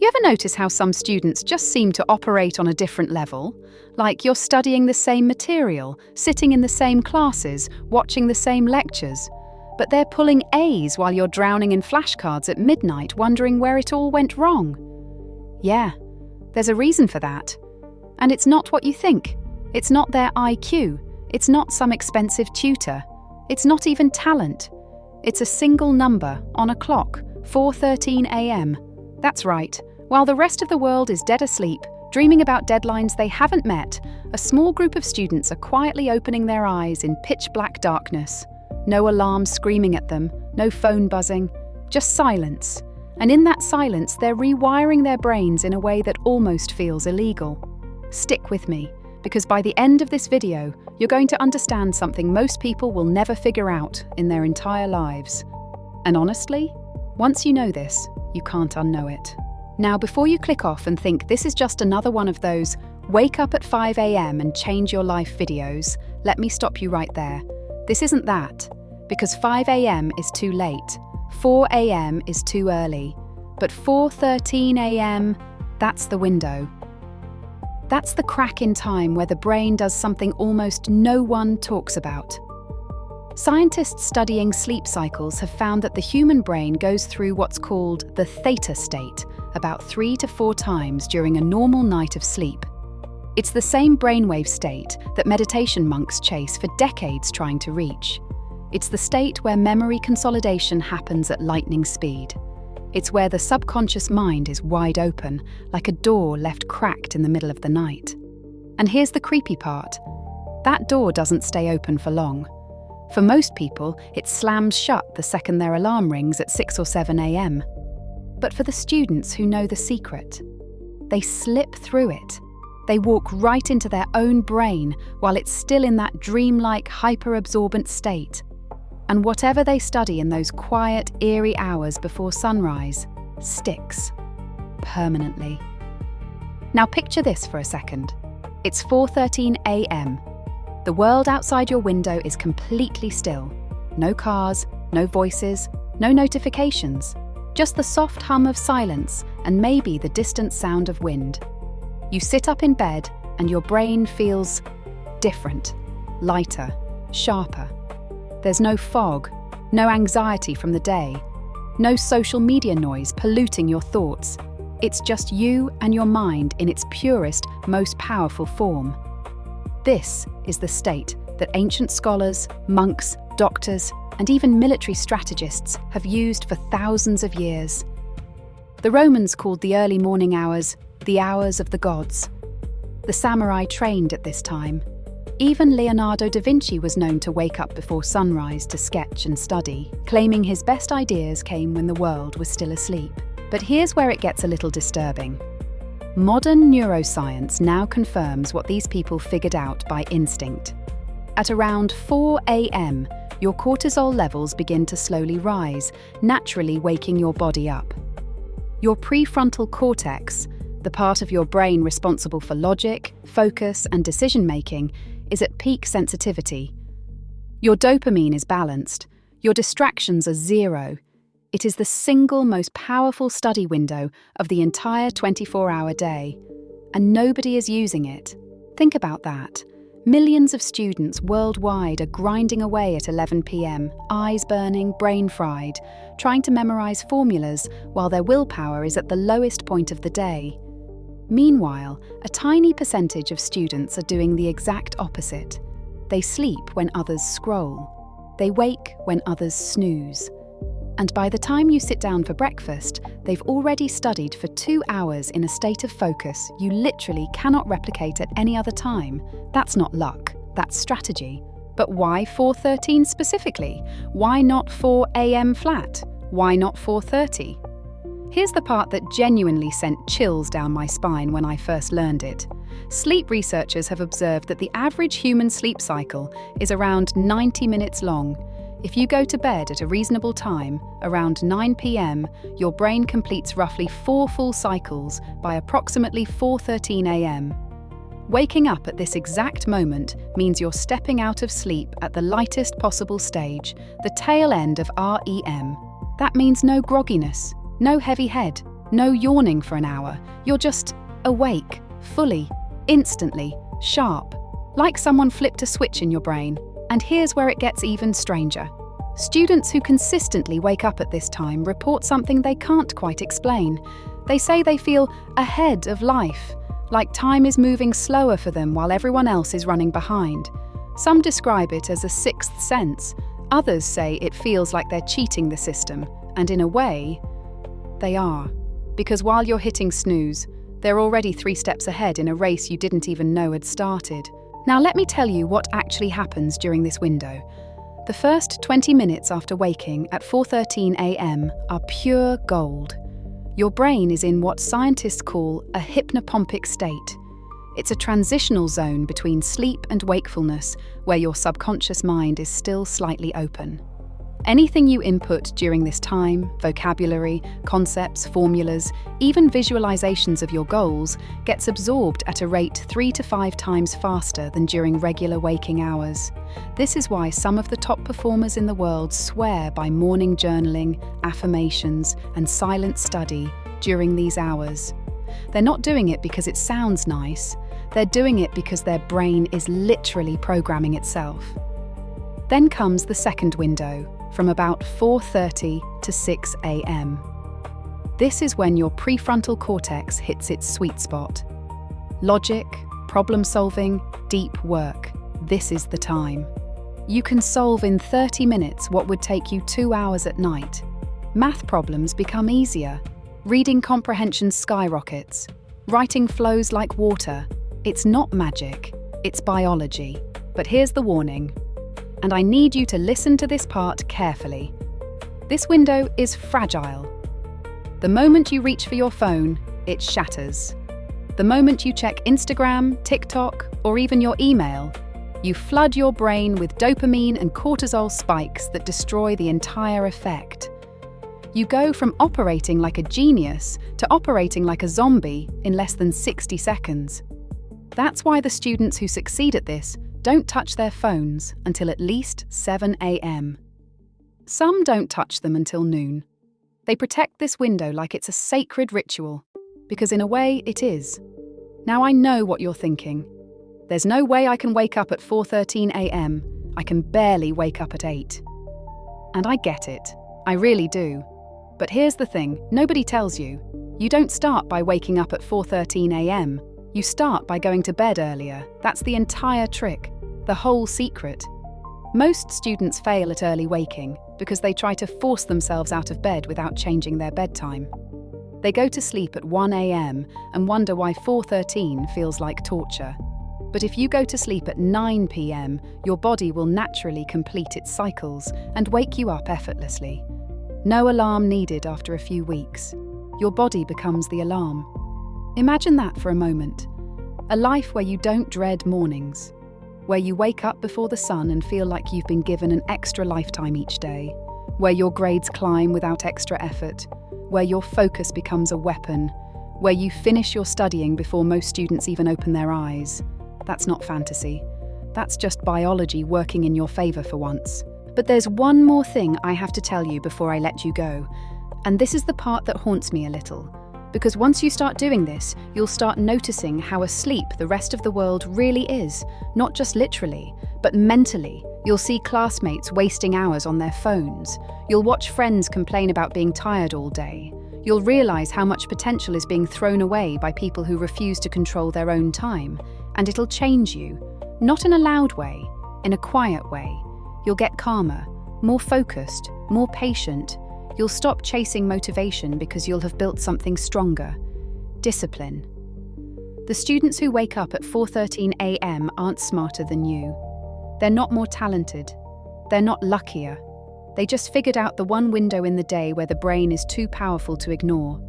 You ever notice how some students just seem to operate on a different level? Like you're studying the same material, sitting in the same classes, watching the same lectures, but they're pulling A's while you're drowning in flashcards at midnight wondering where it all went wrong. Yeah, there's a reason for that. And it's not what you think. It's not their IQ. It's not some expensive tutor. It's not even talent. It's a single number on a clock, 4:13 a.m. That's right. While the rest of the world is dead asleep, dreaming about deadlines they haven't met, a small group of students are quietly opening their eyes in pitch-black darkness. No alarm screaming at them, no phone buzzing, just silence. And in that silence, they're rewiring their brains in a way that almost feels illegal. Stick with me, because by the end of this video, you're going to understand something most people will never figure out in their entire lives. And honestly, once you know this, you can't unknow it. Now, before you click off and think this is just another one of those wake up at 5 a.m. and change your life videos, let me stop you right there. This isn't that, because 5 a.m. is too late, 4 a.m. is too early, but 4:13 a.m., that's the window. That's the crack in time where the brain does something almost no one talks about. Scientists studying sleep cycles have found that the human brain goes through what's called the theta state about 3 to 4 times during a normal night of sleep. It's the same brainwave state that meditation monks chase for decades trying to reach. It's the state where memory consolidation happens at lightning speed. It's where the subconscious mind is wide open, like a door left cracked in the middle of the night. And here's the creepy part. That door doesn't stay open for long. For most people, it slams shut the second their alarm rings at 6 or 7 a.m. But for the students who know the secret, they slip through it. They walk right into their own brain while it's still in that dreamlike, hyper-absorbent state. And whatever they study in those quiet, eerie hours before sunrise sticks permanently. Now picture this for a second. It's 4:13 a.m. The world outside your window is completely still. No cars, no voices, no notifications. Just the soft hum of silence and maybe the distant sound of wind. You sit up in bed and your brain feels different, lighter, sharper. There's no fog, no anxiety from the day, no social media noise polluting your thoughts. It's just you and your mind in its purest, most powerful form. This is the state that ancient scholars, monks, doctors, and even military strategists have used for thousands of years. The Romans called the early morning hours the hours of the gods. The samurai trained at this time. Even Leonardo da Vinci was known to wake up before sunrise to sketch and study, claiming his best ideas came when the world was still asleep. But here's where it gets a little disturbing. Modern neuroscience now confirms what these people figured out by instinct. At around 4 a.m., your cortisol levels begin to slowly rise, naturally waking your body up. Your prefrontal cortex, the part of your brain responsible for logic, focus, and decision-making, is at peak sensitivity. Your dopamine is balanced. Your distractions are zero. It is the single most powerful study window of the entire 24-hour day, and nobody is using it. Think about that. Millions of students worldwide are grinding away at 11 p.m., eyes burning, brain fried, trying to memorize formulas while their willpower is at the lowest point of the day. Meanwhile, a tiny percentage of students are doing the exact opposite. They sleep when others scroll. They wake when others snooze. And by the time you sit down for breakfast, they've already studied for 2 hours in a state of focus you literally cannot replicate at any other time. That's not luck, that's strategy. But why 4:13 specifically? Why not 4 a.m. flat? Why not 4:30? Here's the part that genuinely sent chills down my spine when I first learned it. Sleep researchers have observed that the average human sleep cycle is around 90 minutes long. If you go to bed at a reasonable time, around 9 p.m., your brain completes roughly 4 full cycles by approximately 4:13 a.m. Waking up at this exact moment means you're stepping out of sleep at the lightest possible stage, the tail end of REM. That means no grogginess, no heavy head, No yawning for an hour. You're just awake, fully, instantly, sharp, like someone flipped a switch in your brain. And here's where it gets even stranger. Students who consistently wake up at this time report something they can't quite explain. They say they feel ahead of life, like time is moving slower for them while everyone else is running behind. Some describe it as a sixth sense. Others say it feels like they're cheating the system, and in a way, they are. Because while you're hitting snooze, they're already 3 steps ahead in a race you didn't even know had started. Now let me tell you what actually happens during this window. The first 20 minutes after waking at 4:13 a.m. are pure gold. Your brain is in what scientists call a hypnopompic state. It's a transitional zone between sleep and wakefulness where your subconscious mind is still slightly open. Anything you input during this time, vocabulary, concepts, formulas, even visualizations of your goals, gets absorbed at a rate 3 to 5 times faster than during regular waking hours. This is why some of the top performers in the world swear by morning journaling, affirmations, and silent study during these hours. They're not doing it because it sounds nice, they're doing it because their brain is literally programming itself. Then comes the second window, from about 4:30 to 6 a.m. This is when your prefrontal cortex hits its sweet spot. Logic, problem solving, deep work. This is the time. You can solve in 30 minutes what would take you 2 hours at night. Math problems become easier. Reading comprehension skyrockets. Writing flows like water. It's not magic, it's biology. But here's the warning. And I need you to listen to this part carefully. This window is fragile. The moment you reach for your phone, it shatters. The moment you check Instagram, TikTok, or even your email, you flood your brain with dopamine and cortisol spikes that destroy the entire effect. You go from operating like a genius to operating like a zombie in less than 60 seconds. That's why the students who succeed at this don't touch their phones until at least 7 a.m. Some don't touch them until noon. They protect this window like it's a sacred ritual, because in a way it is. Now I know what you're thinking. There's no way I can wake up at 4:13 a.m. I can barely wake up at 8. And I get it. I really do. But here's the thing, nobody tells you. You don't start by waking up at 4:13 a.m. You start by going to bed earlier. That's the entire trick, the whole secret. Most students fail at early waking because they try to force themselves out of bed without changing their bedtime. They go to sleep at 1 a.m. and wonder why 4:13 feels like torture. But if you go to sleep at 9 p.m., your body will naturally complete its cycles and wake you up effortlessly. No alarm needed after a few weeks. Your body becomes the alarm. Imagine that for a moment. A life where you don't dread mornings, where you wake up before the sun and feel like you've been given an extra lifetime each day, where your grades climb without extra effort, where your focus becomes a weapon, where you finish your studying before most students even open their eyes. That's not fantasy. That's just biology working in your favor for once. But there's one more thing I have to tell you before I let you go, and this is the part that haunts me a little. Because once you start doing this, you'll start noticing how asleep the rest of the world really is, not just literally, but mentally. You'll see classmates wasting hours on their phones. You'll watch friends complain about being tired all day. You'll realize how much potential is being thrown away by people who refuse to control their own time. And it'll change you, not in a loud way, in a quiet way. You'll get calmer, more focused, more patient. You'll stop chasing motivation because you'll have built something stronger. Discipline. The students who wake up at 4:13 a.m. aren't smarter than you. They're not more talented. They're not luckier. They just figured out the one window in the day where the brain is too powerful to ignore,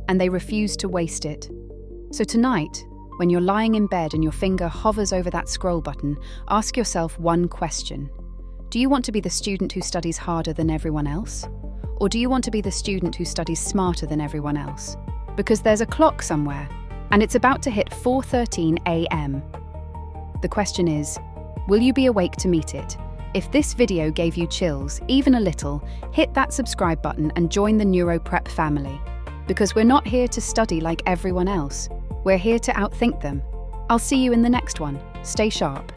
and they refuse to waste it. So tonight, when you're lying in bed and your finger hovers over that scroll button, ask yourself one question. Do you want to be the student who studies harder than everyone else? Or do you want to be the student who studies smarter than everyone else? Because there's a clock somewhere, and it's about to hit 4:13 a.m. The question is, will you be awake to meet it? If this video gave you chills, even a little, hit that subscribe button and join the NeuroPrep family. because we're not here to study like everyone else. We're here to outthink them. I'll see you in the next one. Stay sharp.